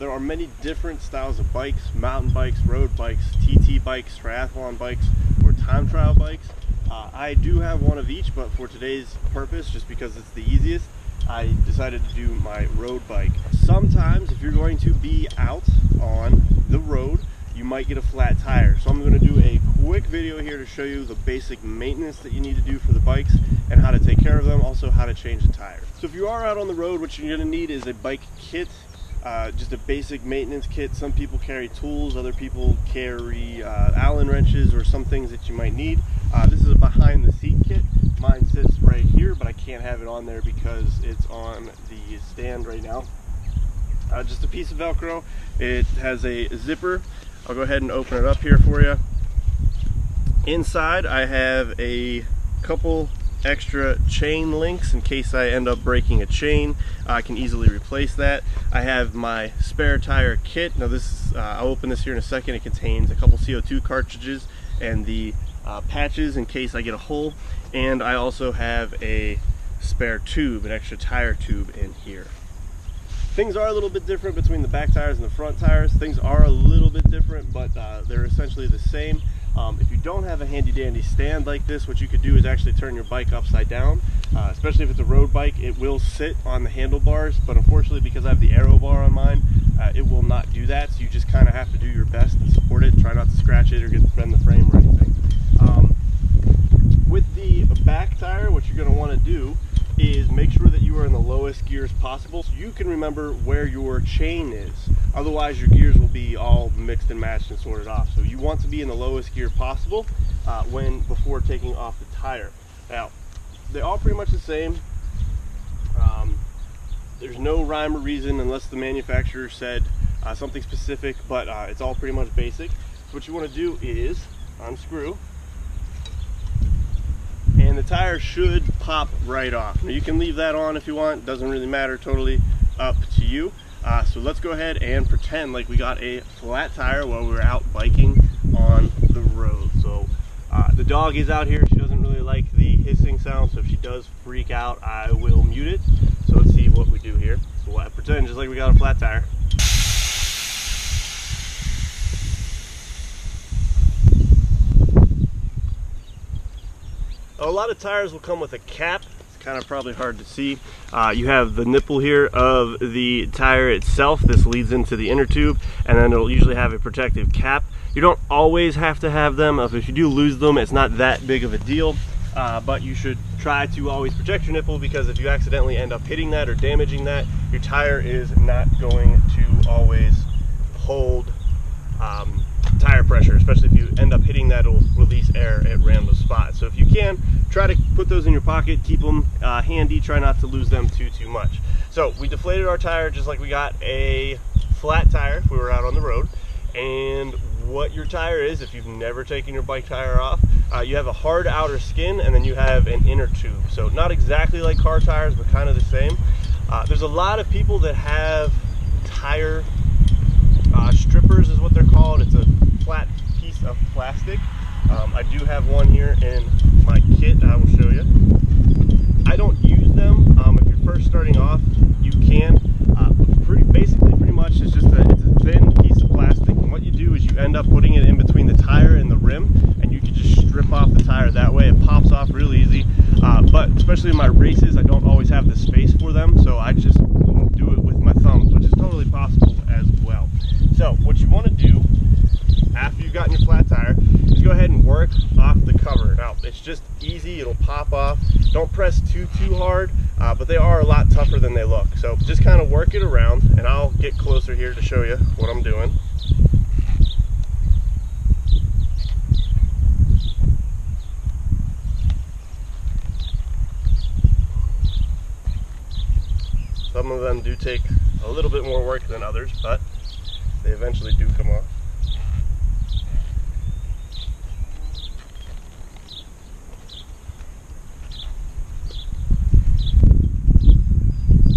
There are many different styles of bikes: mountain bikes, road bikes, TT bikes, triathlon bikes, or time trial bikes. I do have one of each, but for today's purpose, just because it's the easiest, I decided to do my road bike. Sometimes if you're going to be out on the road, you might get a flat tire. So I'm going to do a quick video here to show you the basic maintenance that you need to do for the bikes and how to take care of them, also how to change the tire. So if you are out on the road, what you're going to need is a bike kit, just a basic maintenance kit. Some people carry tools, other people carry Allen wrenches or some things that you might need. This is a behind the seat kit. Mine sits right here, but I can't have it on there because it's on the stand right now. Just a piece of Velcro. It has a zipper. I'll go ahead and open it up here for you. Inside I have a couple extra chain links in case I end up breaking a chain. I can easily replace that. I have my spare tire kit. Now this is, I'll open this here in a second. It contains a couple CO2 cartridges and the patches in case I get a hole. And I also have a spare tube, an extra tire tube in here. Things are a little bit different between the back tires and the front tires. Things are a little bit different, but they're essentially the same. If you don't have a handy dandy stand like this, what you could do is actually turn your bike upside down. Especially if it's a road bike, it will sit on the handlebars, but unfortunately because I have the aero bar on mine, it will not do that. So you just kind of have to do your best and support it. Try not to scratch it or bend the frame or anything. With the back tire, what you're going to want to do is make sure that you are in the lowest gears possible so you can remember where your chain is. Otherwise your gears will be all mixed and matched and sorted off. So you want to be in the lowest gear possible before taking off the tire. Now they're all pretty much the same. There's no rhyme or reason unless the manufacturer said something specific, but it's all pretty much basic. So what you want to do is unscrew, and the tire should pop right off. Now you can leave that on if you want, doesn't really matter, totally up to you. So let's go ahead and pretend like we got a flat tire while we're out biking on the road. So the dog is out here. She doesn't really like the hissing sound, so if she does freak out, I will mute it. So let's see what we do here. So we'll pretend just like we got a flat tire. A lot of tires will come with a cap. It's kind of probably hard to see. You have the nipple here of the tire itself. This leads into the inner tube, and then it'll usually have a protective cap. You don't always have to have them. If you do lose them, it's not that big of a deal, but you should try to always protect your nipple, because if you accidentally end up hitting that or damaging that, your tire is not going to always hold tire pressure, especially if you end up hitting that, it'll release air at random spots. So if you can, try to put those in your pocket, keep them handy, try not to lose them too much. So we deflated our tire just like we got a flat tire if we were out on the road. And what your tire is, if you've never taken your bike tire off, you have a hard outer skin and then you have an inner tube. So not exactly like car tires, but kind of the same. There's a lot of people that have tire strippers is what they're called. It's a flat piece of plastic. I do have one here in my kit. I will show you. I don't use them. If you're first starting off, you can. Pretty much it's just it's a thin piece of plastic, and what you do is you end up putting it in between the tire and the rim, and you can just strip off the tire that way. It pops off real easy, but especially in my races I don't always have the space for them, so I just do it with my thumbs, which is totally possible as well. So what you want to do after you've gotten your flat tire is go ahead and work off the cover. Now it's just easy, it'll pop off. Don't press too hard, but they are a lot tougher than they look. So just kind of work it around, and I'll get closer here to show you what I'm doing. Some of them do take a little bit more work than others, but they eventually do come off.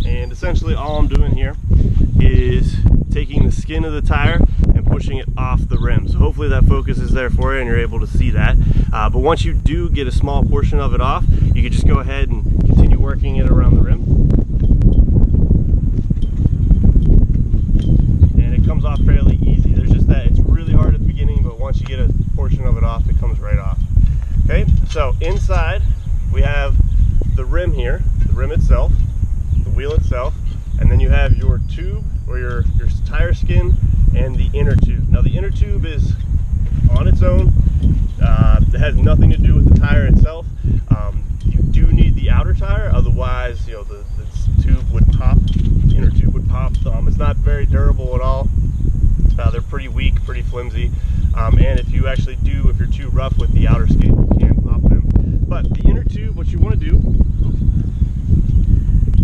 And essentially all I'm doing here is taking the skin of the tire and pushing it off the rim. So hopefully that focus is there for you and you're able to see that. But once you do get a small portion of it off, you can just go ahead and continue working it around the rim. comes off fairly easy. There's just that it's really hard at the beginning, but once you get a portion of it off, it comes right off. Okay, so inside we have the rim here, the rim itself, the wheel itself, and then you have your tube or your tire skin and the inner tube. Now the inner tube is on its own. It has nothing to do with the tire itself. You do need the outer tire, otherwise, you know, the tube would pop, the inner tube would pop. It's not very durable at all. They're pretty weak, pretty flimsy, and if you're too rough with the outer skin, you can pop them. But the inner tube, what you want to do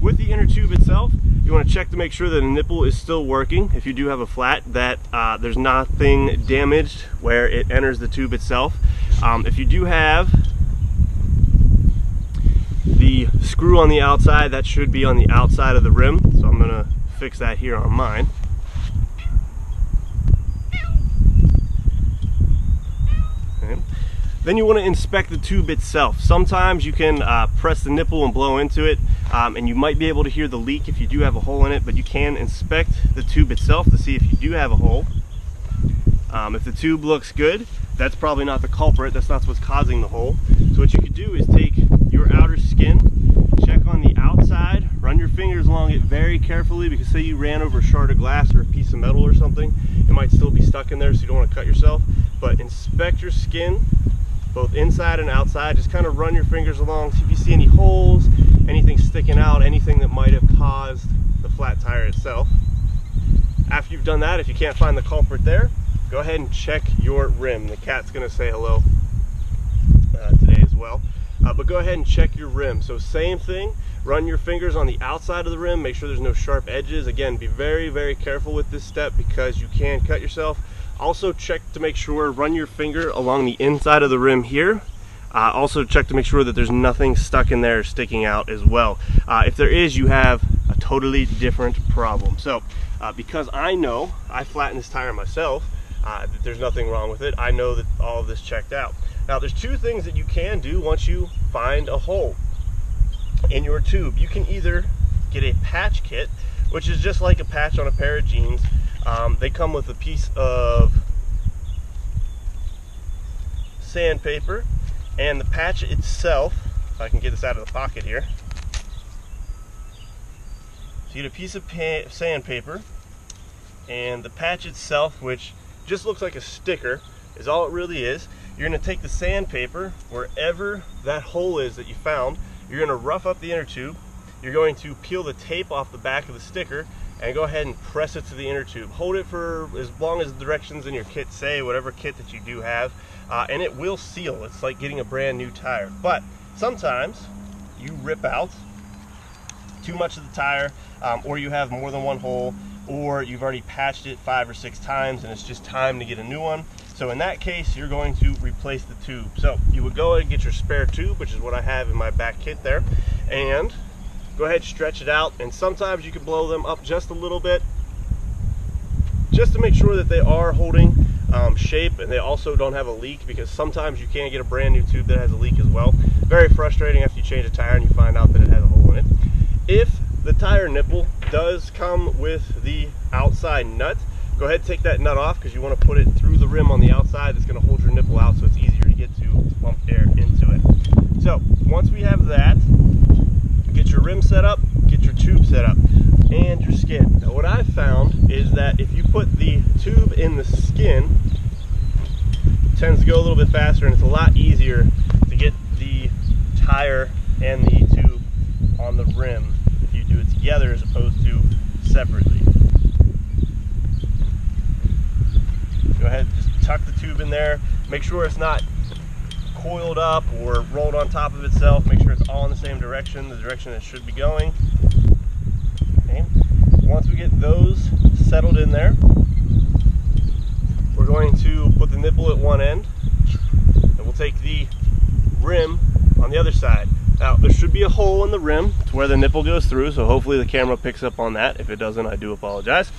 with the inner tube itself, you want to check to make sure that the nipple is still working. If you do have a flat, that there's nothing damaged where it enters the tube itself. If you do have the screw on the outside, that should be on the outside of the rim, so I'm going to fix that here on mine. Okay. Then you want to inspect the tube itself. Sometimes you can press the nipple and blow into it, and you might be able to hear the leak if you do have a hole in it, but you can inspect the tube itself to see if you do have a hole. If the tube looks good, that's probably not the culprit, that's not what's causing the hole. So what you could do is take your outer skin, check on the outside, run your fingers along it very carefully, because say you ran over a shard of glass or a piece of metal or something, it might still be stuck in there, so you don't want to cut yourself. But inspect your skin, both inside and outside. Just kind of run your fingers along, see if you see any holes, anything sticking out, anything that might have caused the flat tire itself. After you've done that, if you can't find the culprit there, go ahead and check your rim. The cat's going to say hello today as well. But go ahead and check your rim. So same thing, run your fingers on the outside of the rim, make sure there's no sharp edges. Again, be very, very careful with this step because you can cut yourself. Also check to make sure, run your finger along the inside of the rim here. Also check to make sure that there's nothing stuck in there sticking out as well. If there is, you have a totally different problem. So because I know, I flattened this tire myself, there's nothing wrong with it. I know that all of this checked out. Now there's two things that you can do once you find a hole in your tube. You can either get a patch kit, which is just like a patch on a pair of jeans. They come with a piece of sandpaper, and the patch itself, if I can get this out of the pocket here. So you get a piece of sandpaper, and the patch itself, which just looks like a sticker, is all it really is. You're going to take the sandpaper, wherever that hole is that you found, you're going to rough up the inner tube, you're going to peel the tape off the back of the sticker, and go ahead and press it to the inner tube. Hold it for as long as the directions in your kit say, whatever kit that you do have, and it will seal. It's like getting a brand new tire. But sometimes you rip out too much of the tire, or you have more than one hole, or you've already patched it 5 or 6 times and it's just time to get a new one. So in that case, you're going to replace the tube. So you would go ahead and get your spare tube, which is what I have in my back kit there, and go ahead, stretch it out, and sometimes you can blow them up just a little bit just to make sure that they are holding shape and they also don't have a leak, because sometimes you can get a brand new tube that has a leak as well. Very frustrating after you change a tire and you find out that it has a hole in it. If the tire nipple does come with the outside nut, go ahead and take that nut off, because you want to put it through the rim on the outside. It's going to hold your nipple out so it's easier to get to pump air into it. So once we have that, get your rim set up, get your tube set up, and your skin. Now what I've found is that if you put the tube in the skin, it tends to go a little bit faster, and it's a lot easier to get the tire and the tube on the rim if you do it together as opposed to separately. Go ahead and just tuck the tube in there. Make sure it's not coiled up or rolled on top of itself. Make sure it's all in the same direction, the direction it should be going. Okay. Once we get those settled in there, we're going to put the nipple at one end, and we'll take the rim on the other side. Now there should be a hole in the rim to where the nipple goes through, so hopefully the camera picks up on that. If it doesn't, I do apologize.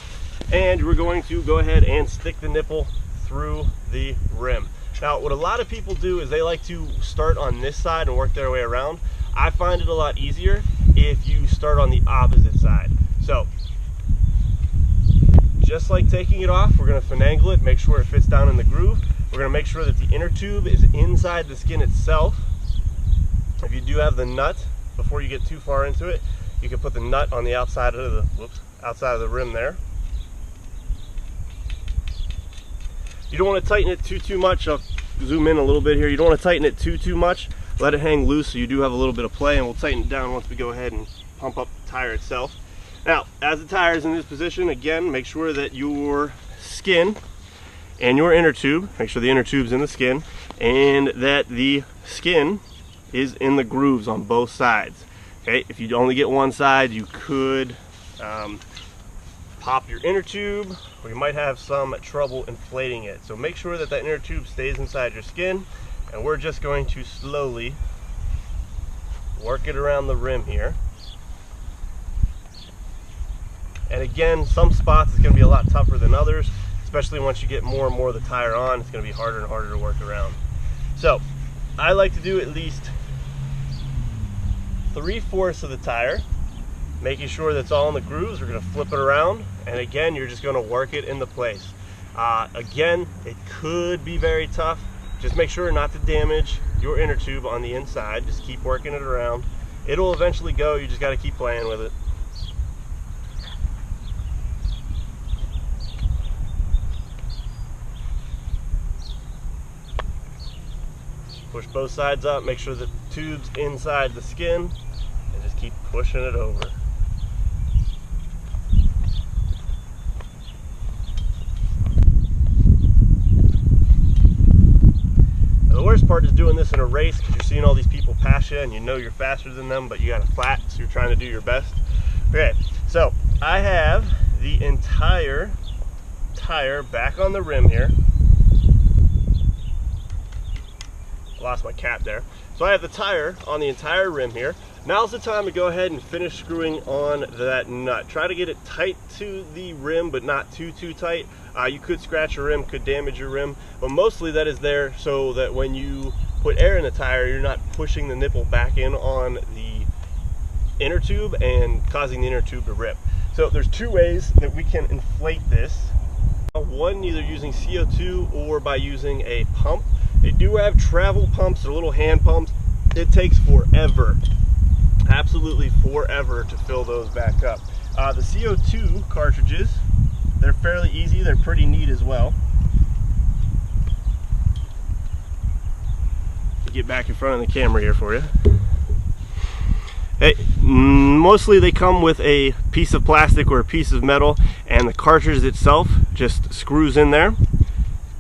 And we're going to go ahead and stick the nipple through the rim. Now what a lot of people do is they like to start on this side and work their way around. I find it a lot easier if you start on the opposite side. So just like taking it off, we're going to finagle it, make sure it fits down in the groove. We're going to make sure that the inner tube is inside the skin itself. If you do have the nut, before you get too far into it, you can put the nut on the outside of the outside of the rim there. You don't want to tighten it too much. I'll zoom in a little bit here. You don't want to tighten it too much. Let it hang loose so you do have a little bit of play, and we'll tighten it down once we go ahead and pump up the tire itself. Now, as the tire is in this position, again, make sure that your skin and your inner tube, make sure the inner tube's in the skin, and that the skin is in the grooves on both sides. Okay, if you only get one side, you could pop your inner tube, or you might have some trouble inflating it. So make sure that that inner tube stays inside your skin, and we're just going to slowly work it around the rim here. And again, some spots it's going to be a lot tougher than others, especially once you get more and more of the tire on. It's going to be harder and harder to work around. So I like to do at least 3/4 of the tire, making sure that's all in the grooves. We're going to flip it around, and again, you're just going to work it into place. Again, it could be very tough. Just make sure not to damage your inner tube on the inside. Just keep working it around. It'll eventually go. You just got to keep playing with it. Push both sides up, make sure that the tube's inside the skin, and just keep pushing it over. Now, the worst part is doing this in a race, because you're seeing all these people pass you and you know you're faster than them, but you got a flat, so you're trying to do your best. Okay, so I have the entire tire back on the rim here. Lost my cap there. So I have the tire on the entire rim here. Now's the time to go ahead and finish screwing on that nut. Try to get it tight to the rim, but not too tight. You could scratch your rim, could damage your rim, but mostly that is there so that when you put air in the tire, you're not pushing the nipple back in on the inner tube and causing the inner tube to rip. So there's two ways that we can inflate this. One, either using CO2 or by using a pump. They do have travel pumps, they're little hand pumps. It takes forever, absolutely forever to fill those back up. The CO2 cartridges, they're fairly easy, they're pretty neat as well. Get back in front of the camera here for you. Hey, mostly they come with a piece of plastic or a piece of metal, and the cartridge itself just screws in there.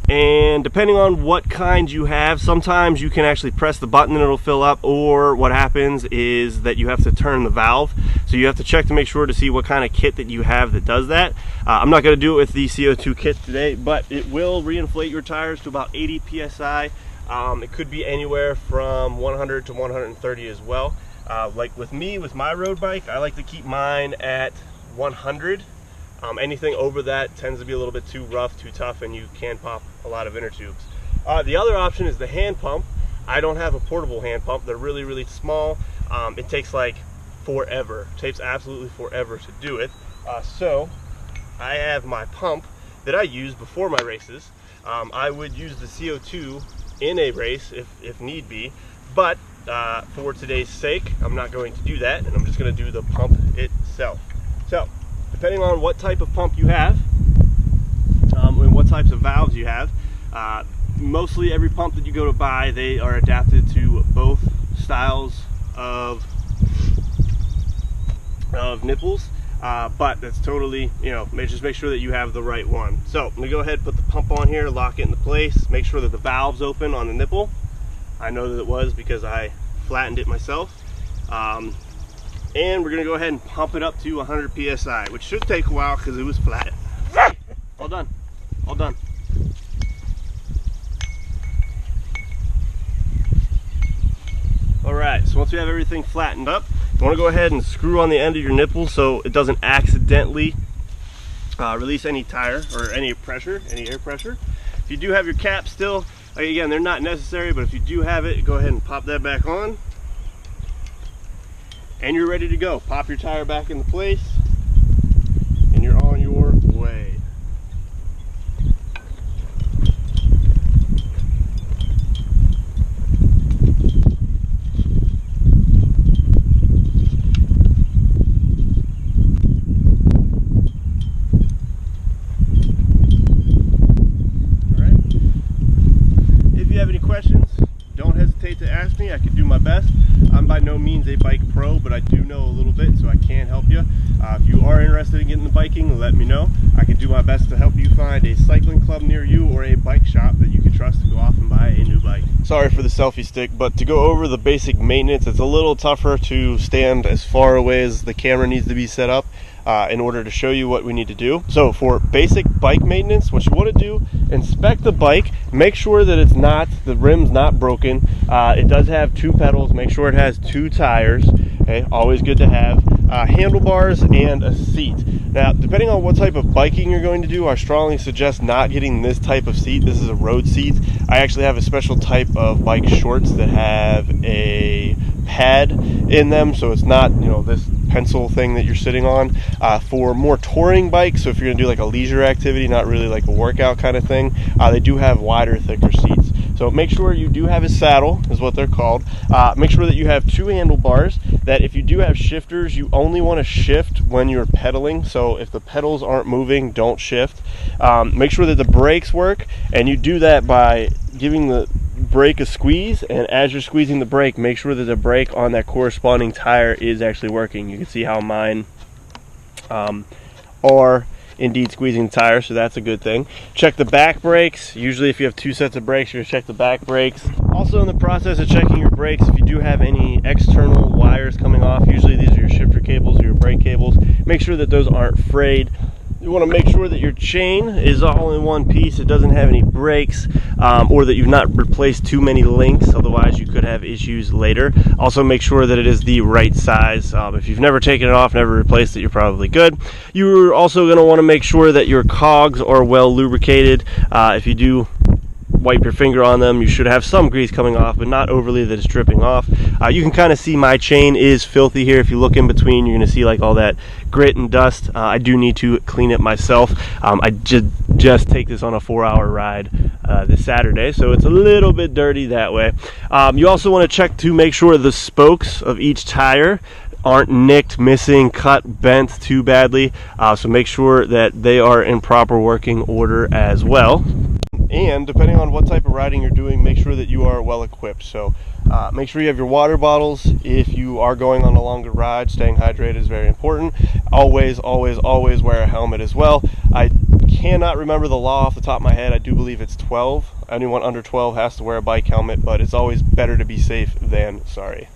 And depending on what kind you have, sometimes you can actually press the button and it'll fill up, or what happens is that you have to turn the valve. So you have to check to make sure to see what kind of kit that you have that does that. I'm not going to do it with the CO2 kit today, but it will reinflate your tires to about 80 psi. It could be anywhere from 100 to 130 as well. Like with me, with my road bike, I like to keep mine at 100. Anything over that tends to be a little bit too rough, too tough, and you can pop a lot of inner tubes. The other option is the hand pump. I don't have a portable hand pump. They're really small. It takes like forever. It takes absolutely forever to do it. So I have my pump that I use before my races. I would use the CO2 in a race if need be, but for today's sake, I'm not going to do that, and I'm just going to do the pump itself. So depending on what type of pump you have and what types of valves you have, mostly every pump that you go to buy, they are adapted to both styles of nipples, but that's totally, just make sure that you have the right one. So I'm gonna go ahead and put the pump on here, lock it into place, make sure that the valve's open on the nipple. I know that it was because I flattened it myself. And we're gonna go ahead and pump it up to 100 psi, which should take a while because it was flat. All done, all done. All right, so once we have everything flattened up, you wanna go ahead and screw on the end of your nipple so it doesn't accidentally release any tire or any pressure, any air pressure. If you do have your cap still, again, they're not necessary, but if you do have it, go ahead and pop that back on. And you're ready to go. Pop your tire back into place, and you're on your way. to ask me, I could do my best. I'm by no means a bike pro, but I do know a little bit, so I can help you. If you are interested in getting the biking, let me know. I can do my best to help you find a cycling club near you or a bike shop that you can trust to go off and buy a new bike. Sorry for the selfie stick, but to go over the basic maintenance, it's a little tougher to stand as far away as the camera needs to be set up in order to show you what we need to do. So for basic bike maintenance, what you want to do, inspect the bike, make sure that the rim's not broken. It does have 2 pedals, make sure it has 2 tires, okay, always good to have. Handlebars and a seat. Now, depending on what type of biking you're going to do, I strongly suggest not getting this type of seat. This is a road seat. I actually have a special type of bike shorts that have a pad in them, so it's not, this pencil thing that you're sitting on. For more touring bikes, so if you're going to do like a leisure activity, not really like a workout kind of thing, they do have wider, thicker seats. So make sure you do have a saddle, is what they're called. Make sure that you have 2 handlebars, that if you do have shifters, you only want to shift when you're pedaling. So if the pedals aren't moving, don't shift. Make sure that the brakes work, and you do that by giving the brake a squeeze, and as you're squeezing the brake, make sure that the brake on that corresponding tire is actually working. You can see how mine are indeed squeezing the tire, so that's a good thing. Check the back brakes. Usually if you have 2 sets of brakes, you're going to check the back brakes. Also, in the process of checking your brakes, if you do have any external wires coming off, usually these are your shifter cables or your brake cables, make sure that those aren't frayed. You want to make sure that your chain is all in one piece, it doesn't have any breaks, or that you've not replaced too many links, otherwise you could have issues later. Also make sure that it is the right size. If you've never taken it off, never replaced it, you're probably good. You're also going to want to make sure that your cogs are well lubricated. If you do wipe your finger on them, you should have some grease coming off, but not overly that it's dripping off. You can kind of see my chain is filthy here. If you look in between, you're going to see like all that grit and dust. I do need to clean it myself. I just take this on a 4-hour ride this Saturday, so it's a little bit dirty that way. You also want to check to make sure the spokes of each tire aren't nicked, missing, cut, bent too badly. So make sure that they are in proper working order as well. And depending on what type of riding you're doing, make sure that you are well equipped. So make sure you have your water bottles. If you are going on a longer ride, staying hydrated is very important. Always, always, always wear a helmet as well. I cannot remember the law off the top of my head. I do believe it's 12. Anyone under 12 has to wear a bike helmet, but it's always better to be safe than sorry.